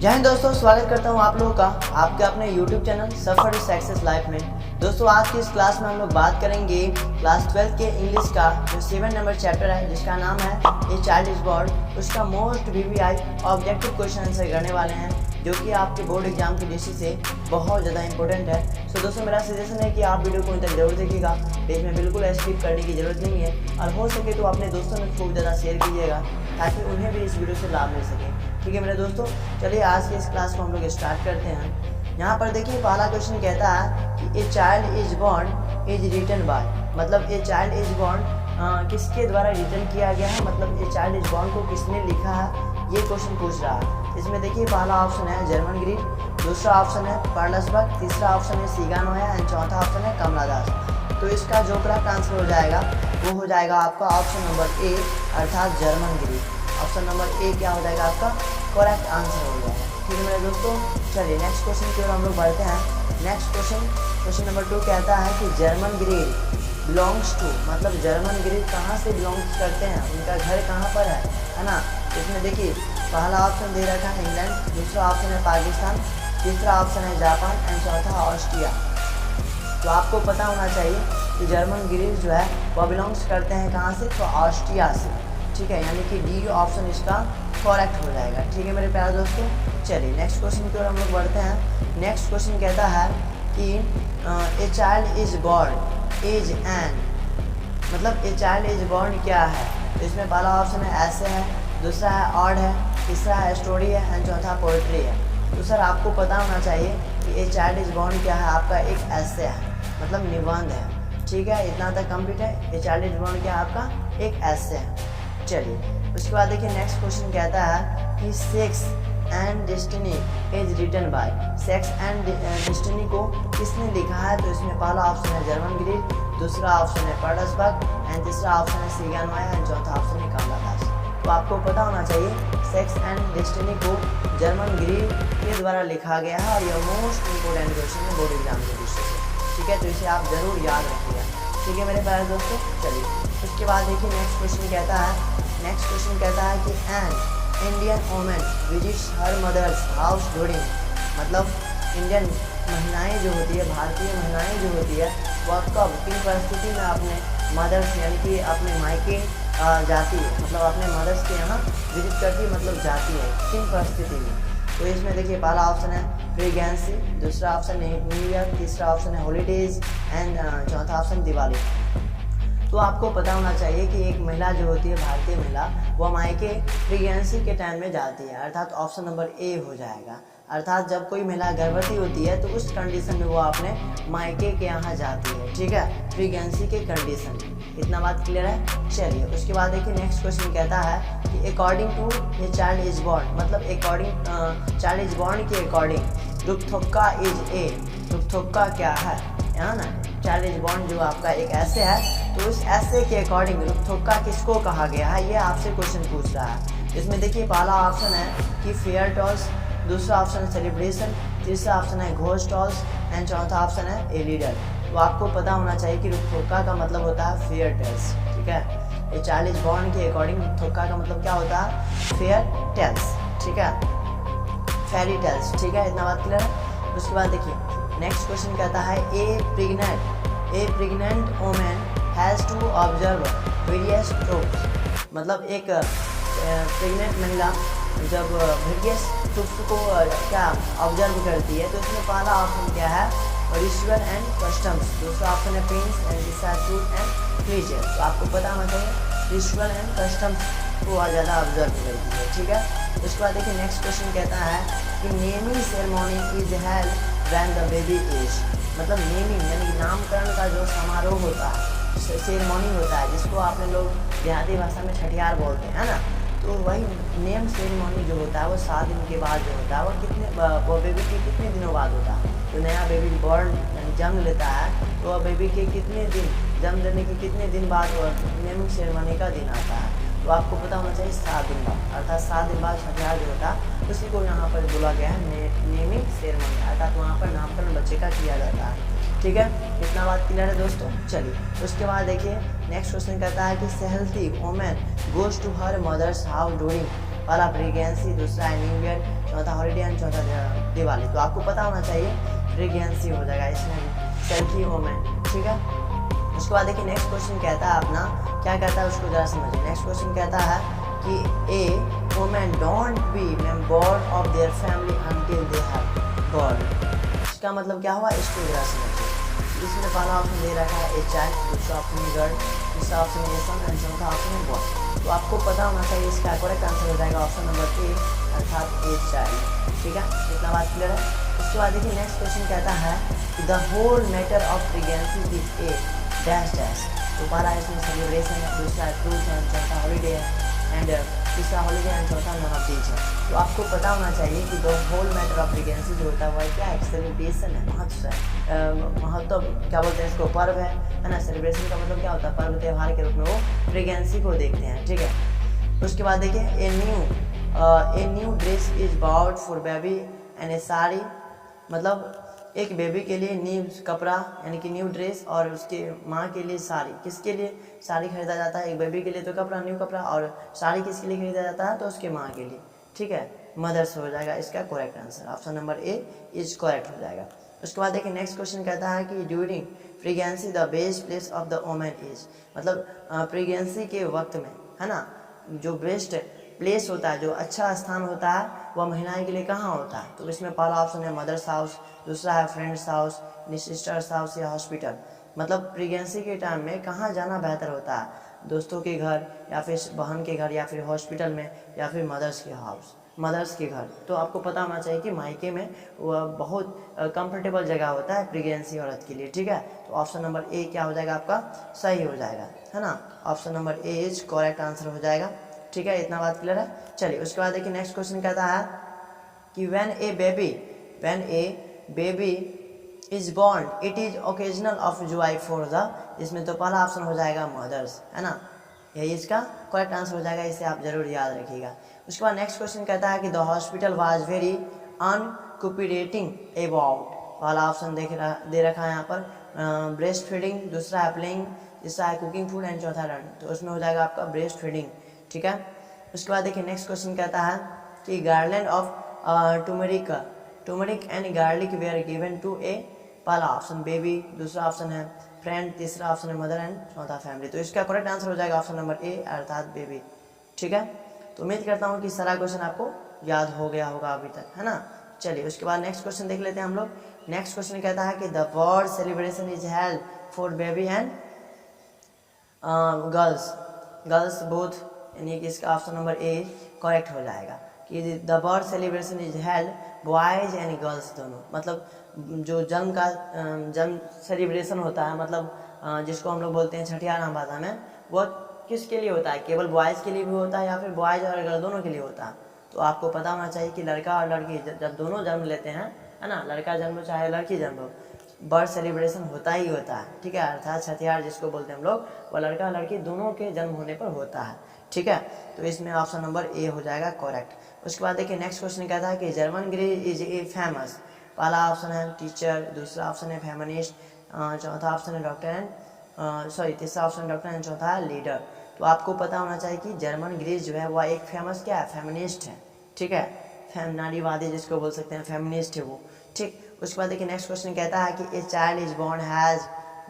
जय हिंद दोस्तों, स्वागत करता हूं आप लोगों का आपके अपने YouTube चैनल सफर सक्सेस लाइफ में। दोस्तों आज की इस क्लास में हम लोग बात करेंगे क्लास 12 के इंग्लिश का जो 7 नंबर चैप्टर है जिसका नाम है ए चाइल्ड इज बॉर्न। उसका most VVI objective question answer करने वाले हैं जो कि आपके बोर्ड एग्जाम की दृष्टि से बहुत ज़्यादा इंपॉर्टेंट है। सो दोस्तों मेरा सजेशन है कि आप वीडियो को तक जरूर देखिएगा, पेज में बिल्कुल स्किप करने की जरूरत नहीं है और हो सके तो अपने दोस्तों में खूब ज़्यादा शेयर कीजिएगा ताकि उन्हें भी इस वीडियो से लाभ मिल सके। ठीक है मेरे दोस्तों, चलिए आज के इस क्लास को हम लोग स्टार्ट करते हैं। यहाँ पर देखिए पहला क्वेश्चन कहता है कि a child is born is written by, मतलब ए चाइल्ड इज बॉर्न किसके द्वारा रिटन किया गया है, मतलब ए चाइल्ड इज बॉर्न को किसने लिखा है, ये क्वेश्चन पूछ रहा है। इसमें देखिए पहला ऑप्शन है जर्मन ग्रीन, दूसरा ऑप्शन है पर्लसबर्ग, तीसरा ऑप्शन है सीगानोया एंड चौथा ऑप्शन है कमला दास। तो इसका जो करेक्ट आंसर हो जाएगा वो हो जाएगा आपका ऑप्शन नंबर ए अर्थात German green. Option number A क्या हो जाएगा आपका करेक्ट आंसर हो जाएगा। ठीक है मेरे दोस्तों, चलिए नेक्स्ट क्वेश्चन की ओर हम लोग बढ़ते हैं। नेक्स्ट क्वेश्चन नंबर 2 कहता है कि जर्मन ग्रीन बिलोंग्स टू, मतलब जर्मन ग्रीन कहाँ से बिलोंग्स करते हैं, उनका घर कहाँ पर है ना। इसमें देखिए पहला ऑप्शन दे रखा है इंग्लैंड, दूसरा ऑप्शन है पाकिस्तान, तीसरा ऑप्शन है जापान एंड चौथा ऑस्ट्रिया। तो आपको पता होना चाहिए कि जर्मन ग्रीन जो है वह बिलोंग्स करते हैं कहाँ से, तो ऑस्ट्रिया से। ठीक है, यानी कि डी ऑप्शन इसका करेक्ट हो जाएगा। ठीक है मेरे प्यारे दोस्तों, चलिए नेक्स्ट क्वेश्चन की ओर हम लोग बढ़ते हैं। नेक्स्ट क्वेश्चन कहता है कि a child is born is an, मतलब ए चाइल्ड इज बॉर्न क्या है। तो इसमें पहला ऑप्शन है ऐसे है, दूसरा है ऑड है, तीसरा है स्टोरी है एंड चौथा पोएट्री है। तो सर आपको पता होना चाहिए कि ए चाइल्ड इज बॉर्न क्या है, आपका एक ऐसे है, मतलब निबंध है। ठीक है, इतना तक कंप्लीट है। ए चाइल्ड इज बॉर्न क्या है, आपका एक ऐसे है। चलिए उसके बाद देखिए नेक्स्ट क्वेश्चन कहता है कि sex and destiny is written by, sex and destiny को किसने लिखा है। तो इसमें पहला ऑप्शन है जर्मन ग्रीन, दूसरा ऑप्शन है पर्लसबर्ग एंड तीसरा ऑप्शन है सीगानोया एंड चौथा ऑप्शन है कमला दास। तो आपको पता होना चाहिए सेक्स एंड डेस्टिनी को जर्मन ग्रीन के द्वारा लिखा गया है और यह मोस्ट इंपोर्टेंट क्वेश्चन है बोर्ड एग्जाम के दृष्टि से। ठीक है, तो इसे आप जरूर याद रखिएगा। ठीक है मेरे प्यारे दोस्तों, चलिए उसके बाद देखिए नेक्स्ट क्वेश्चन कहता है कि an Indian women visits her mother's house during, मतलब इंडियन महिलाएं जो होती है, भारतीय महिलाएं जो होती है वह कब किन परिस्थिति में अपने मदर्स यानी कि अपने मायके जाती है, मतलब अपने मदर्स के यहाँ विजिट करती है, मतलब जाती है किन परिस्थिति में। तो इसमें देखिए पहला ऑप्शन है प्रेगनेंसी, दूसरा ऑप्शन है न्यू ईयर, तीसरा ऑप्शन है हॉलीडेज एंड चौथा ऑप्शन दिवाली। तो आपको पता होना चाहिए कि एक महिला जो होती है, भारतीय महिला, वह मायके प्रेगनेंसी के टाइम में जाती है, अर्थात ऑप्शन नंबर ए हो जाएगा। अर्थात जब कोई महिला गर्भवती होती है तो उस कंडीशन में वो अपने मायके के यहाँ जाती है। ठीक है, प्रेगनेंसी के कंडीशन में। इतना बात क्लियर है। चलिए उसके बाद देखिए नेक्स्ट क्वेश्चन कहता है कि according to a child is born, मतलब अकॉर्डिंग चाइल्ड इज बॉर्न के अकॉर्डिंग रुकथोक्का इज ए, रुकथोक्का क्या है यहाँ ना। चाइल्ड इज बॉर्न जो आपका एक ऐसे है, तो उस ऐसे के अकॉर्डिंग रुकथोक्का किसको कहा गया है, ये आपसे क्वेश्चन पूछ रहा है। इसमें देखिए पहला ऑप्शन है कि फेयर टॉल्स, दूसरा ऑप्शन है सेलिब्रेशन, तीसरा ऑप्शन है घोस्ट टॉल्स एंड चौथा ऑप्शन है ए लीडर। तो आपको पता होना चाहिए कि रुकथोक्का का मतलब होता है फेयर टेल्स। ठीक है, ये चाइल्ड इज बॉर्न के अकॉर्डिंग रुकथोक्का का मतलब क्या होता है, फेयर टेल्स। ठीक है, फेरी टेल्स। ठीक है, इतना बात क्लियर है। उसके बाद देखिए नेक्स्ट क्वेश्चन कहता है a pregnant women has to observe various truths, मतलब एक प्रेग्नेंट महिला जब वेरियस ट्रूथ्स को क्या ऑब्जर्व करती है। तो इसमें पहला ऑप्शन क्या है रिचुअल एंड कस्टम्स, दूसरा ऑप्शन है पेंस एंड तीसरा ट्रूथ एंड प्लेजर। तो आपको पता होना चाहिए रिचुअल एंड कस्टम्स को ज़्यादा ऑब्जर्व करती है। ठीक है, उसके बाद देखिए नेक्स्ट क्वेश्चन कहता है कि naming ceremony is held when the baby age, मतलब नेमिंग यानी कि नामकरण का जो समारोह होता है, सेरेमनी होता है, जिसको आपने लोग देहाती भाषा में छठियार बोलते हैं ना। तो वही नेम सेरेमनी जो होता है वो 7 दिन के बाद जो होता है वो बेबी के कितने दिनों बाद होता है। तो नया बेबी बॉर्न यानी जन्म लेता है तो वह बेबी के कितने दिन, जन्म लेने के कितने दिन बाद नेमिंग सेरेमनी का दिन आता है। तो आपको पता होना चाहिए 7 दिन बाद, अर्थात 7 दिन बाद छठियार जो होता है उसी को यहाँ पर बोला गया है नेमिंग सेरेमनी, अर्थात वहाँ पर नामकरण बच्चे का किया जाता है। ठीक है, इतना बात क्लियर है दोस्तों। चलिए उसके बाद देखिए नेक्स्ट क्वेश्चन कहता है कि healthy women goes to her mother's house during पहला प्रेगनेंसी, दूसरा है न्यू ईयर, चौथा हॉलीडे एंड चौथा दिवाली। तो आपको पता होना चाहिए प्रेगनेंसी हो जाएगा इसमें भी, सेल्फी वोमेन, ठीक है। उसके बाद देखिए नेक्स्ट क्वेश्चन कहता है अपना, क्या कहता है उसको जरा समझिए। नेक्स्ट क्वेश्चन कहता है कि a women don't be member of their family until they have born. इसका मतलब क्या हुआ, इसको जरा समझिए। इसमें पहला ऑप्शन दे रखा है ए चाइल्ड, दूसरा ऑप्शन है गर्ल, तीसरा ऑप्शन है सन एंड चौथा ऑप्शन है बॉय। तो आपको पता होना चाहिए इसका करेक्ट आंसर हो जाएगा ऑप्शन नंबर ए, अर्थात ए चाइल्ड, ठीक है। इतना बात क्लियर है। उसके बाद देखिए नेक्स्ट क्वेश्चन कहता है कि the whole matter of pregnancy is a dash dash. तो पहला इसमें सेलिब्रेशन है, दूसरा ट्रूथ है, चौथा हॉलीडे है एंड तीसरा हॉलीडे एंड चौथा नॉन ऑफ दीज है। तो आपको पता होना चाहिए कि the whole matter of pregnancy जो होता है वो क्या है, सेलिब्रेशन है, महत्व है, महत्व क्या बोलते हैं इसको, पर्व है ना। सेलिब्रेशन का मतलब क्या होता है, पर्व त्यौहार के रूप में वो प्रेगनेंसी को देखते हैं, ठीक है। उसके बाद देखिए a new dress is bought for baby and a sari, मतलब एक बेबी के लिए न्यू कपड़ा यानी कि न्यू ड्रेस और उसके माँ के लिए साड़ी। किसके लिए साड़ी खरीदा जाता है, एक बेबी के लिए तो कपड़ा, न्यू कपड़ा, और साड़ी किसके लिए खरीदा जाता है, तो उसके माँ के लिए, ठीक है। मदर्स हो जाएगा इसका correct answer, option number A is correct हो जाएगा। उसके बाद देखिए नेक्स्ट क्वेश्चन कहता है कि during pregnancy the best place of the women is, मतलब प्रेगनेंसी के वक्त में, है ना, जो बेस्ट प्लेस होता है, जो अच्छा स्थान होता है, वह महिलाएं के लिए कहाँ होता है। तो इसमें पहला ऑप्शन है मदर्स हाउस, दूसरा है फ्रेंड्स हाउस, सिस्टर्स हाउस या हॉस्पिटल। मतलब प्रेगनेंसी के टाइम में कहाँ जाना बेहतर होता है, दोस्तों के घर या फिर बहन के घर या फिर हॉस्पिटल में या फिर मदर्स के हाउस, मदर्स के घर। तो आपको पता होना चाहिए कि मायके में वह बहुत कंफर्टेबल जगह होता है प्रेगनेंसी औरत के लिए, ठीक है। तो ऑप्शन नंबर ए क्या हो जाएगा आपका, सही हो जाएगा, है ना। Option number A is correct answer हो जाएगा, ठीक है। इतना बात क्लियर है। चलिए उसके बाद देखिए नेक्स्ट क्वेश्चन कहता है कि when A baby is born it is occasional of Joy for the, इसमें तो पहला ऑप्शन हो जाएगा मदर्स, है ना, यही इसका करेक्ट आंसर हो जाएगा, इसे आप जरूर याद रखिएगा। उसके बाद नेक्स्ट क्वेश्चन कहता है कि the hospital was very uncooperating about, पहला ऑप्शन दे रखा है यहाँ पर ब्रेस्ट फीडिंग, दूसरा है प्लेइंग, तीसरा है कुकिंग फूड एंड चौथा रन। तो उसमें हो जाएगा आपका ब्रेस्ट फीडिंग, ठीक है। उसके बाद देखिए नेक्स्ट क्वेश्चन कहता है कि garland of turmeric and garlic were given to a, पहला ऑप्शन बेबी, दूसरा ऑप्शन है फ्रेंड, तीसरा ऑप्शन है मदर एंड चौथा फैमिली। तो इसका करेक्ट आंसर हो जाएगा ऑप्शन नंबर ए, अर्थात बेबी, ठीक है। तो उम्मीद करता हूँ कि सारा क्वेश्चन आपको याद हो गया होगा अभी तक, है ना। चलिए उसके बाद नेक्स्ट क्वेश्चन देख लेते हैं हम लोग। नेक्स्ट क्वेश्चन कहता है कि the world celebration is held for baby and girls both, यानी कि इसका ऑप्शन नंबर ए करेक्ट हो जाएगा कि the birth celebration is held boys and girls दोनों। मतलब जो जन्म सेलिब्रेशन होता है, मतलब जिसको हम लोग बोलते हैं छठियार नाम भाषा में, वो किसके लिए होता है, केवल बॉयज़ के लिए भी होता है या फिर बॉयज और गर्ल दोनों के लिए होता है। तो आपको पता होना चाहिए कि लड़का और लड़की जब दोनों जन्म लेते हैं, है ना, लड़का जन्म चाहे लड़की जन्म हो, बर्थ सेलिब्रेशन होता ही होता है, ठीक है। अर्थात छठियार जिसको बोलते हैं हम लोग, वो लड़का लड़की दोनों के जन्म होने पर होता है, ठीक है। तो इसमें ऑप्शन नंबर ए हो जाएगा करेक्ट। उसके बाद देखिए नेक्स्ट क्वेश्चन कहता है कि Germaine Greer is a famous, पहला ऑप्शन है टीचर, दूसरा ऑप्शन है फेमिनिस्ट, चौथा ऑप्शन है तीसरा ऑप्शन डॉक्टर एंड चौथा है लीडर। तो आपको पता होना चाहिए कि जर्मन ग्रीज जो है वह एक फेमस क्या है, फेमिनिस्ट है, ठीक है, नारीवादी जिसको बोल सकते हैं, फेमिनिस्ट है वो, ठीक। उसके बाद देखिए नेक्स्ट क्वेश्चन कहता है कि a child is born has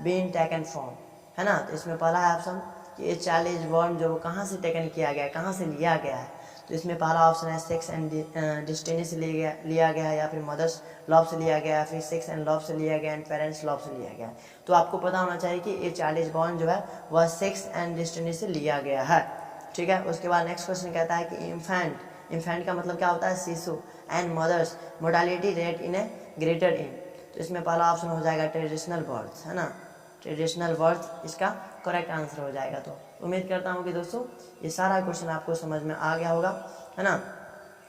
been taken from, है ना। तो इसमें पहला है ऑप्शन कि ए चाइल्ड इज बॉर्न जो कहाँ से टेकन किया गया है, कहाँ से लिया गया है। तो इसमें पहला ऑप्शन है सेक्स एंड डेस्टिनी से लिया गया है, या फिर मदर्स लव से लिया गया, फिर सेक्स एंड लव से लिया गया एंड पेरेंट्स लव से लिया गया। तो आपको पता होना चाहिए कि ए चाइल्ड इज बॉर्न जो है वह सेक्स एंड डेस्टिनी से लिया गया है, ठीक है। उसके बाद नेक्स्ट क्वेश्चन कहता है कि इन्फेंट का मतलब क्या होता है, शिशु, and mother's mortality rate in a greater in. तो इसमें पहला ऑप्शन हो जाएगा ट्रेडिशनल बर्थ, है ना, ट्रेडिशनल बर्थ इसका करेक्ट आंसर हो जाएगा। तो उम्मीद करता हूँ कि दोस्तों ये सारा क्वेश्चन आपको समझ में आ गया होगा, है ना।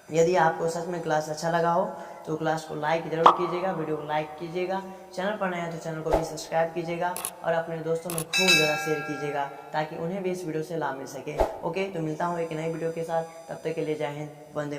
यदि आपको सच में क्लास अच्छा लगा हो तो क्लास को लाइक जरूर कीजिएगा, वीडियो को लाइक कीजिएगा, चैनल पर नए हैं तो चैनल को भी सब्सक्राइब कीजिएगा और अपने दोस्तों में खूब ज़्यादा शेयर कीजिएगा ताकि उन्हें भी इस वीडियो से लाभ मिल सके। ओके, तो मिलता हूँ एक नई वीडियो के साथ, तब तक के लिए जय हिंद, वंदे।